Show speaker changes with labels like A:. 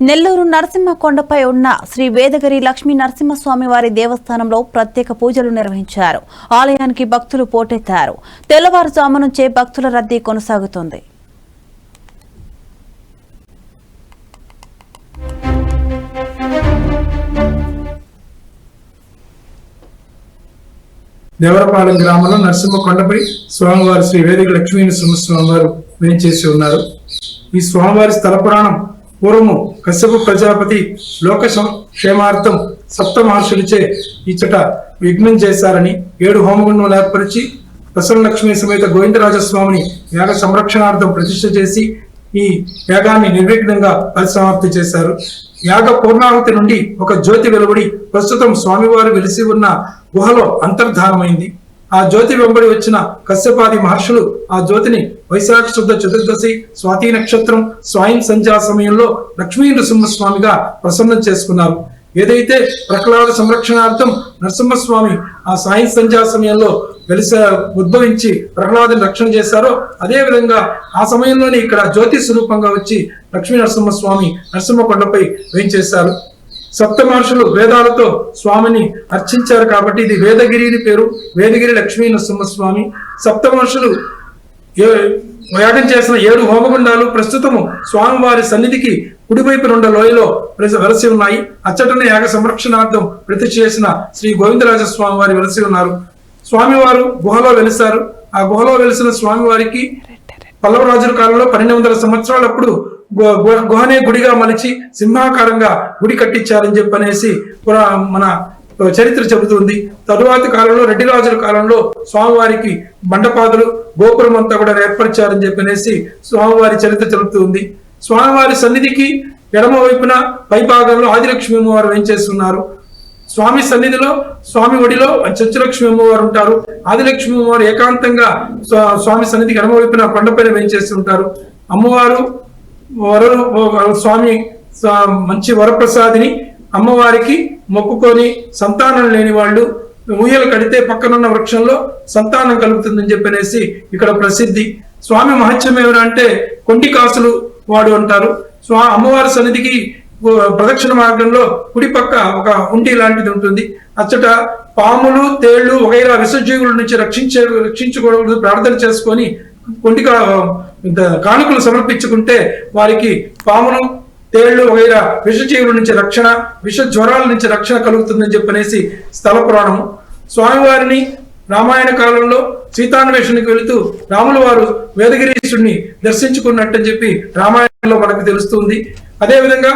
A: నెల్లూరు నరసింహకొండపై ఉన్న శ్రీ వేదగిరి లక్ష్మీ నరసింహస్వామి వారి దేవస్థానంలో ప్రత్యేక పూజలు నిర్వహించారు. ఆలయానికి భక్తులు పోటెత్తారు. తెల్లవారుజాము నుంచే భక్తుల రద్దీ కొనసాగుతోంది.
B: దేవరపాలెం గ్రామంలో నరసింహకొండపై స్వామివారి శ్రీ వేదగిరి లక్ష్మీ నరసింహస్వామి వారు వేయించేసి ఉన్నారు. ఈ స్వామివారి స్థల పురాణం పూర్వము కశ్యప ప్రజాపతి లోక క్షేమార్థం సప్త మహర్షులచే ఇచ్చట యజ్ఞం చేశారని 7 హోమగుండం ఏర్పరిచి ప్రసన్నలక్ష్మి సమేత గోవిందరాజస్వామిని యాగ సంరక్షణార్థం ప్రతిష్ఠ చేసి ఈ యాగాన్ని నిర్విఘ్నంగా పరిసమాప్తి చేశారు. యాగ పూర్ణాహుతి నుండి ఒక జ్యోతి వెలువడి ప్రస్తుతం స్వామివారు వెలిసి ఉన్న గుహలో అంతర్ధానమైంది. ఆ జ్యోతి వెంబడి వచ్చిన కశ్యపాది మహర్షులు ఆ జ్యోతిని వైశాఖ శుద్ధ చతుర్దశి స్వాతి నక్షత్రం స్వయం సంధ్యా సమయంలో లక్ష్మీ నరసింహస్వామిగా ప్రసన్నం చేసుకున్నారు. ఏదైతే ప్రహ్లాద సంరక్షణార్థం నరసింహస్వామి ఆ సాయం సంధ్యా సమయంలో ఉద్భవించి ప్రహ్లాదని రక్షణ చేశారో అదే విధంగా ఆ సమయంలోనే ఇక్కడ జ్యోతి స్వరూపంగా వచ్చి లక్ష్మీ నరసింహస్వామి నరసింహకొండపై వేయించేశారు. సప్త మహర్షులు వేదాలతో స్వామిని అర్చించారు కాబట్టి ఇది వేదగిరి పేరు. వేదగిరి లక్ష్మీ నరసింహస్వామి. సప్త మహర్షులు యాగం చేసిన 7 హోమగుండాలు ప్రస్తుతము స్వామివారి సన్నిధికి కుడివైపు 2 లోయలో వెలసి ఉన్నాయి. అచ్చటనే యాగ సంరక్షణార్థం ప్రతిష్ఠ చేసిన శ్రీ గోవిందరాజస్వామి వారి వెలసి ఉన్నారు. స్వామివారు గుహలో వెలిసారు. ఆ గుహలో వెలిసిన స్వామివారికి పల్లవరాజుల కాలంలో 1200 సంవత్సరాలప్పుడు గుహనే గుడిగా మలిచి సింహాకారంగా గుడి కట్టించారని చెప్పనేసి మన చరిత్ర చెబుతుంది. తరువాతి కాలంలో రెడ్డి రాజుల కాలంలో స్వామివారికి మండపాదులు గోపురం అంతా కూడా ఏర్పరిచారని చెప్పనేసి స్వామివారి చరిత్ర చెబుతుంది. స్వామివారి సన్నిధికి ఎడమ వైపున పైభాగంలో ఆదిలక్ష్మి అమ్మవారు వేయించేస్తున్నారు. స్వామి సన్నిధిలో స్వామి ఒడిలో చంచులక్ష్మి అమ్మవారు ఉంటారు. ఆదిలక్ష్మి అమ్మవారు ఏకాంతంగా స్వామి సన్నిధికి ఎడమ వైపున కొండపైన వేయించేస్తుంటారు. అమ్మవారు స్వామి మంచి వరప్రసాదిని. అమ్మవారికి మొక్కుకొని సంతానం లేని వాళ్ళు ఊయలు కడితే పక్కనున్న వృక్షంలో సంతానం కలుగుతుందని చెప్పనేసి ఇక్కడ ప్రసిద్ధి. స్వామి మహత్యం ఏమంటే కొండి కాసులు వాడు అంటారు. అమ్మవారి సన్నిధికి ప్రదక్షిణ మార్గంలో కుడి పక్క ఒక ఉండి లాంటిది ఉంటుంది. అచ్చట పాములు తేళ్లు వగైరా విషజీవుల నుంచి రక్షించుకోవడం ప్రార్థన చేసుకొని కొండిగా కానుకలు సమర్పించుకుంటే వారికి పాములు తేళ్లు వగైరా విషజీవుల నుంచి రక్షణ, విష జ్వరాల నుంచి రక్షణ కలుగుతుందని చెప్పనేసి స్థల పురాణము. స్వామివారిని రామాయణ కాలంలో సీతాన్వేషణకు వెళుతూ రాముల వారు వేదగిరీశ్వరుని దర్శించుకున్నట్టని చెప్పి రామాయణంలో మనకు తెలుస్తుంది. అదేవిధంగా